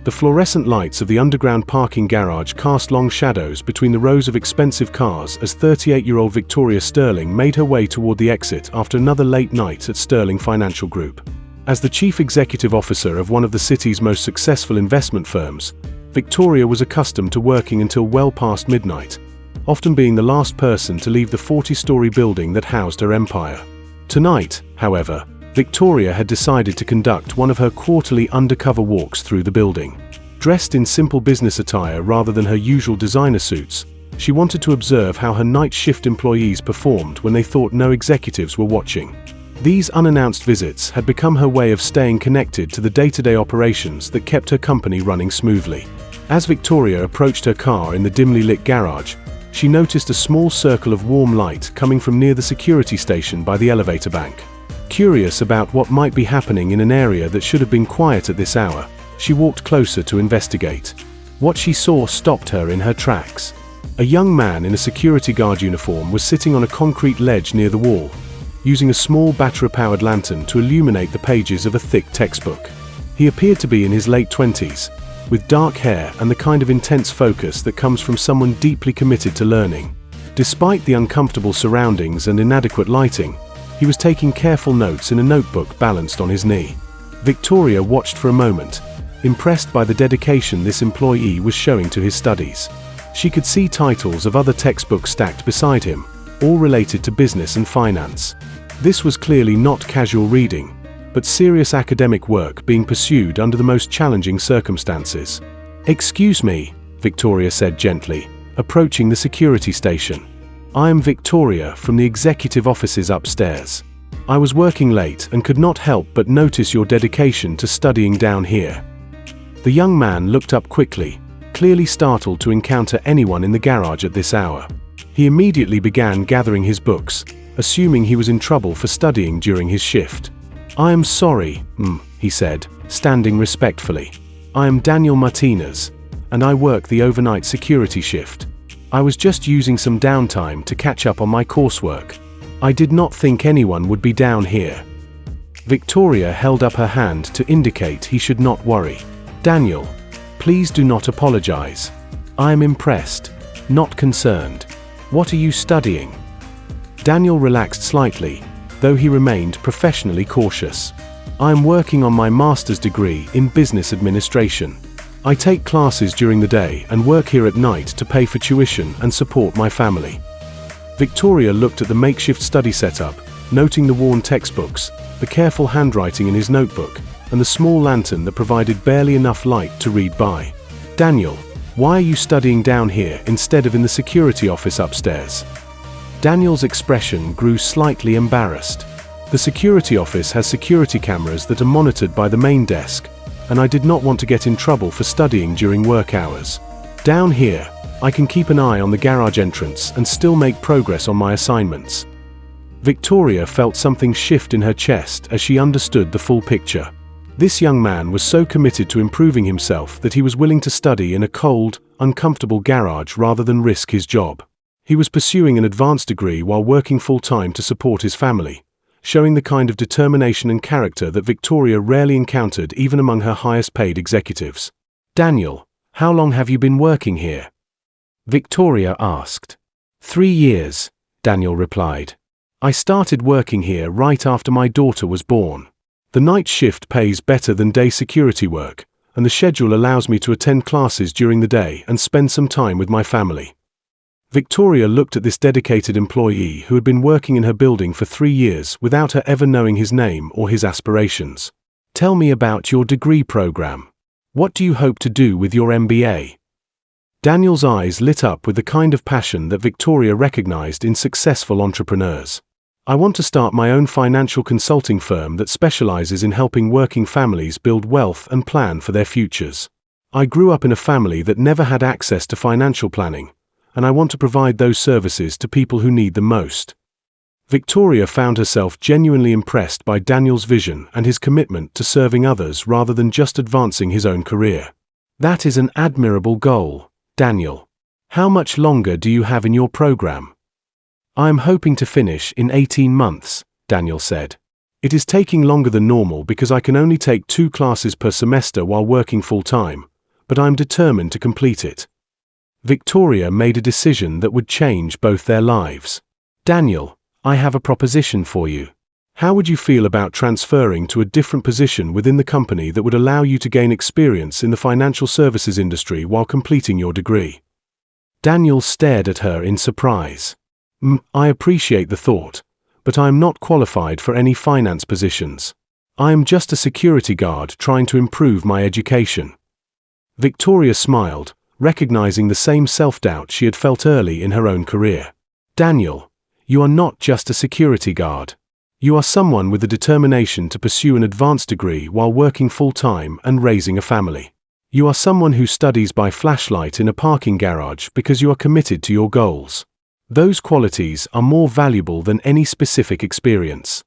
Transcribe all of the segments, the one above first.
The fluorescent lights of the underground parking garage cast long shadows between the rows of expensive cars as 38-year-old Victoria Sterling made her way toward the exit after another late night at Sterling Financial Group. As the chief executive officer of one of the city's most successful investment firms, Victoria was accustomed to working until well past midnight, often being the last person to leave the 40-story building that housed her empire. Tonight, however, Victoria had decided to conduct one of her quarterly undercover walks through the building. Dressed in simple business attire rather than her usual designer suits, she wanted to observe how her night shift employees performed when they thought no executives were watching. These unannounced visits had become her way of staying connected to the day-to-day operations that kept her company running smoothly. As Victoria approached her car in the dimly lit garage, she noticed a small circle of warm light coming from near the security station by the elevator bank. Curious about what might be happening in an area that should have been quiet at this hour, she walked closer to investigate. What she saw stopped her in her tracks. A young man in a security guard uniform was sitting on a concrete ledge near the wall, using a small battery-powered lantern to illuminate the pages of a thick textbook. He appeared to be in his late 20s, with dark hair and the kind of intense focus that comes from someone deeply committed to learning. Despite the uncomfortable surroundings and inadequate lighting, he was taking careful notes in a notebook balanced on his knee. Victoria watched for a moment, impressed by the dedication this employee was showing to his studies. She could see titles of other textbooks stacked beside him, all related to business and finance. This was clearly not casual reading, but serious academic work being pursued under the most challenging circumstances. "Excuse me," Victoria said gently, approaching the security station. "I am Victoria from the executive offices upstairs. I was working late and could not help but notice your dedication to studying down here." The young man looked up quickly, clearly startled to encounter anyone in the garage at this hour. He immediately began gathering his books, assuming he was in trouble for studying during his shift. "I am sorry," he said, standing respectfully. "I am Daniel Martinez, and I work the overnight security shift. I was just using some downtime to catch up on my coursework. I did not think anyone would be down here." Victoria held up her hand to indicate he should not worry. "Daniel, please do not apologize. I am impressed, not concerned. What are you studying?" Daniel relaxed slightly, though he remained professionally cautious. "I am working on my master's degree in business administration. I take classes during the day and work here at night to pay for tuition and support my family." Victoria looked at the makeshift study setup, noting the worn textbooks, the careful handwriting in his notebook, and the small lantern that provided barely enough light to read by. "Daniel, why are you studying down here instead of in the security office upstairs?" Daniel's expression grew slightly embarrassed. "The security office has security cameras that are monitored by the main desk, and I did not want to get in trouble for studying during work hours. Down here, I can keep an eye on the garage entrance and still make progress on my assignments." Victoria felt something shift in her chest as she understood the full picture. This young man was so committed to improving himself that he was willing to study in a cold, uncomfortable garage rather than risk his job. He was pursuing an advanced degree while working full-time to support his family, showing the kind of determination and character that Victoria rarely encountered even among her highest-paid executives. "Daniel, how long have you been working here?" Victoria asked. 3 years, Daniel replied. "I started working here right after my daughter was born. The night shift pays better than day security work, and the schedule allows me to attend classes during the day and spend some time with my family." Victoria looked at this dedicated employee who had been working in her building for 3 years without her ever knowing his name or his aspirations. "Tell me about your degree program. What do you hope to do with your MBA?" Daniel's eyes lit up with the kind of passion that Victoria recognized in successful entrepreneurs. "I want to start my own financial consulting firm that specializes in helping working families build wealth and plan for their futures. I grew up in a family that never had access to financial planning, and I want to provide those services to people who need them most." Victoria found herself genuinely impressed by Daniel's vision and his commitment to serving others rather than just advancing his own career. "That is an admirable goal, Daniel. How much longer do you have in your program?" "I am hoping to finish in 18 months, Daniel said. "It is taking longer than normal because I can only take 2 classes per semester while working full-time, but I'm determined to complete it." Victoria made a decision that would change both their lives. "Daniel, I have a proposition for you. How would you feel about transferring to a different position within the company that would allow you to gain experience in the financial services industry while completing your degree?" Daniel stared at her in surprise. "I appreciate the thought, but I am not qualified for any finance positions. I am just a security guard trying to improve my education." Victoria smiled, recognizing the same self-doubt she had felt early in her own career. "Daniel, you are not just a security guard. You are someone with the determination to pursue an advanced degree while working full-time and raising a family. You are someone who studies by flashlight in a parking garage because you are committed to your goals. Those qualities are more valuable than any specific experience."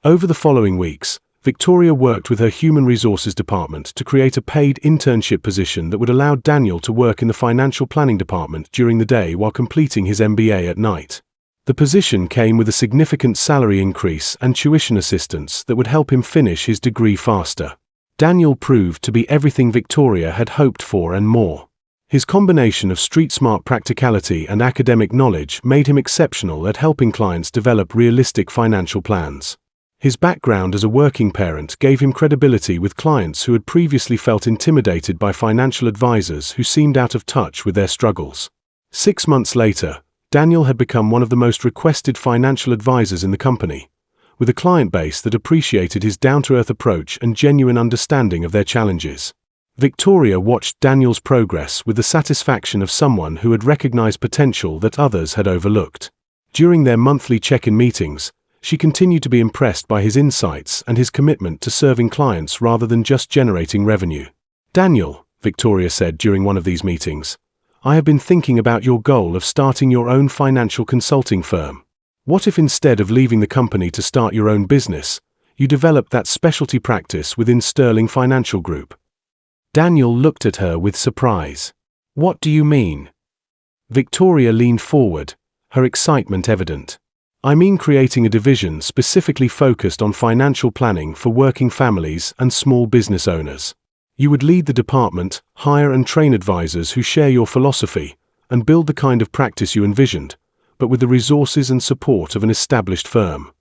Over the following weeks, Victoria worked with her human resources department to create a paid internship position that would allow Daniel to work in the financial planning department during the day while completing his MBA at night. The position came with a significant salary increase and tuition assistance that would help him finish his degree faster. Daniel proved to be everything Victoria had hoped for and more. His combination of street-smart practicality and academic knowledge made him exceptional at helping clients develop realistic financial plans. His background as a working parent gave him credibility with clients who had previously felt intimidated by financial advisors who seemed out of touch with their struggles. 6 months later, Daniel had become one of the most requested financial advisors in the company, with a client base that appreciated his down-to-earth approach and genuine understanding of their challenges. Victoria watched Daniel's progress with the satisfaction of someone who had recognized potential that others had overlooked. During their monthly check-in meetings, she continued to be impressed by his insights and his commitment to serving clients rather than just generating revenue. "Daniel," Victoria said during one of these meetings, "I have been thinking about your goal of starting your own financial consulting firm. What if instead of leaving the company to start your own business, you developed that specialty practice within Sterling Financial Group?" Daniel looked at her with surprise. "What do you mean?" Victoria leaned forward, her excitement evident. "I mean creating a division specifically focused on financial planning for working families and small business owners. You would lead the department, hire and train advisors who share your philosophy, and build the kind of practice you envisioned, but with the resources and support of an established firm."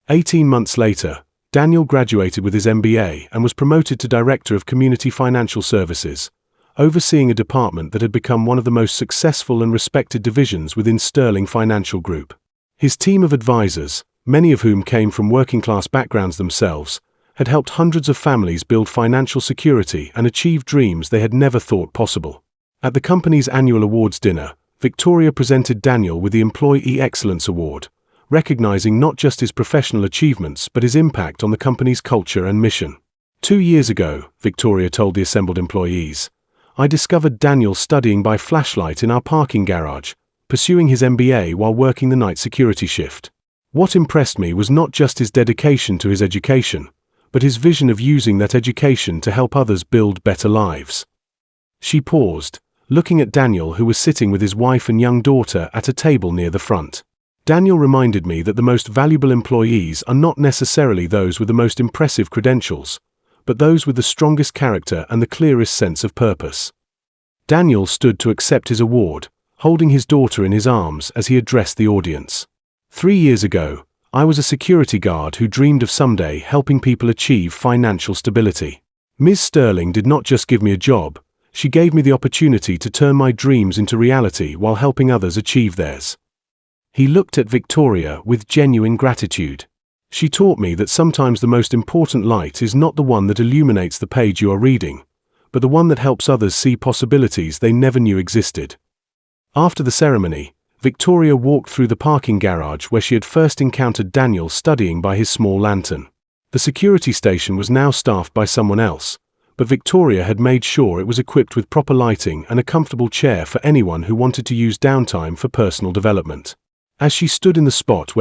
18 months later, Daniel graduated with his MBA and was promoted to Director of Community Financial Services, overseeing a department that had become one of the most successful and respected divisions within Sterling Financial Group. His team of advisors, many of whom came from working-class backgrounds themselves, had helped hundreds of families build financial security and achieve dreams they had never thought possible. At the company's annual awards dinner, Victoria presented Daniel with the Employee Excellence Award, recognizing not just his professional achievements but his impact on the company's culture and mission. 2 years ago, Victoria told the assembled employees, "I discovered Daniel studying by flashlight in our parking garage, pursuing his MBA while working the night security shift. What impressed me was not just his dedication to his education, but his vision of using that education to help others build better lives." She paused, looking at Daniel, who was sitting with his wife and young daughter at a table near the front. "Daniel reminded me that the most valuable employees are not necessarily those with the most impressive credentials, but those with the strongest character and the clearest sense of purpose." Daniel stood to accept his award, holding his daughter in his arms as he addressed the audience. 3 years ago, I was a security guard who dreamed of someday helping people achieve financial stability. Ms. Sterling did not just give me a job, she gave me the opportunity to turn my dreams into reality while helping others achieve theirs." He looked at Victoria with genuine gratitude. "She taught me that sometimes the most important light is not the one that illuminates the page you are reading, but the one that helps others see possibilities they never knew existed." After the ceremony, Victoria walked through the parking garage where she had first encountered Daniel studying by his small lantern. The security station was now staffed by someone else, but Victoria had made sure it was equipped with proper lighting and a comfortable chair for anyone who wanted to use downtime for personal development. As she stood in the spot where